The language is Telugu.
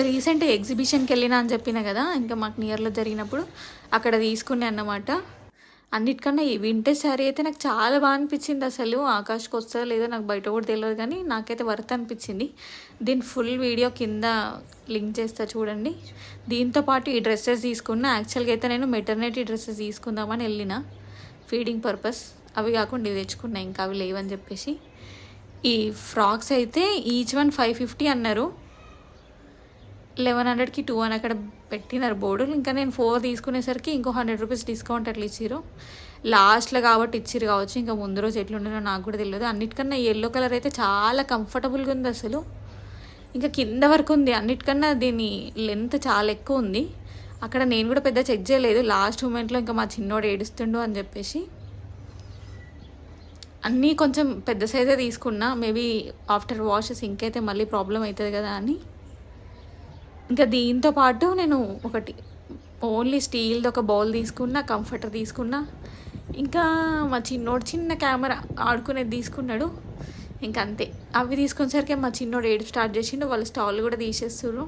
రీసెంట్ ఎగ్జిబిషన్కి వెళ్ళినా అని చెప్పిన కదా, ఇంకా మాకు నియర్లో జరిగినప్పుడు అక్కడ తీసుకునే అన్నమాట. అన్నిటికన్నా ఈ వింటేజ్ శారీ అయితే నాకు చాలా బాగా అనిపించింది. అసలు ఆకాష్కి వస్తుందో లేదో నాకు బయట కూడా తెలియదు, కానీ నాకైతే వర్త్ అనిపించింది. దీని ఫుల్ వీడియో కింద లింక్ చేస్తా చూడండి. దీంతో పాటు ఈ డ్రెస్సెస్ తీసుకున్నా. యాక్చువల్గా అయితే నేను మెటర్నిటీ డ్రెస్సెస్ తీసుకుందామని వెళ్ళిన ఫీడింగ్ పర్పస్, అవి కాకుండా ఇవి తెచ్చుకున్నా, ఇంకా అవి లేవని చెప్పేసి. ఈ ఫ్రాక్స్ అయితే ఈచ్ వన్ 550 అన్నారు. 1100కి 2 అని అక్కడ పెట్టినారు బోర్డులు. ఇంకా నేను 4 తీసుకునేసరికి ఇంకో 100 రూపీస్ డిస్కౌంట్ అట్లా ఇచ్చిర్రు. లాస్ట్లో కాబట్టి ఇచ్చిర్రు కావచ్చు, ఇంకా ముందు రోజు ఎట్లుండేనో నాకు కూడా తెలియదు. అన్నిటికన్నా ఎల్లో కలర్ అయితే చాలా కంఫర్టబుల్గా ఉంది అసలు. ఇంకా కింద వరకు ఉంది. అన్నిటికన్నా దీని లెంత్ చాలా ఎక్కువ ఉంది. అక్కడ నేను కూడా పెద్ద చెక్ చేయలేదు. లాస్ట్ మూమెంట్లో ఇంకా మా చిన్నోడు ఏడుస్తుండు అని చెప్పేసి అన్నీ కొంచెం పెద్ద సైజే తీసుకున్నా. మేబీ ఆఫ్టర్ వాషెస్ ఇంకైతే మళ్ళీ ప్రాబ్లం అవుతుంది కదా అని. ఇంకా దీంతో పాటు నేను ఒకటి ఓన్లీ స్టీల్ది ఒక బౌల్ తీసుకున్నా, కంఫర్టర్ తీసుకున్నా. ఇంకా మా చిన్నోడు చిన్న కెమెరా ఆడుకునేది తీసుకున్నాడు. ఇంకా అంతే. అవి తీసుకునేసరికి మా చిన్నోడు ఏడు స్టార్ట్ చేసిండు. వాళ్ళ స్టాల్ కూడా తీసేస్తున్నారు.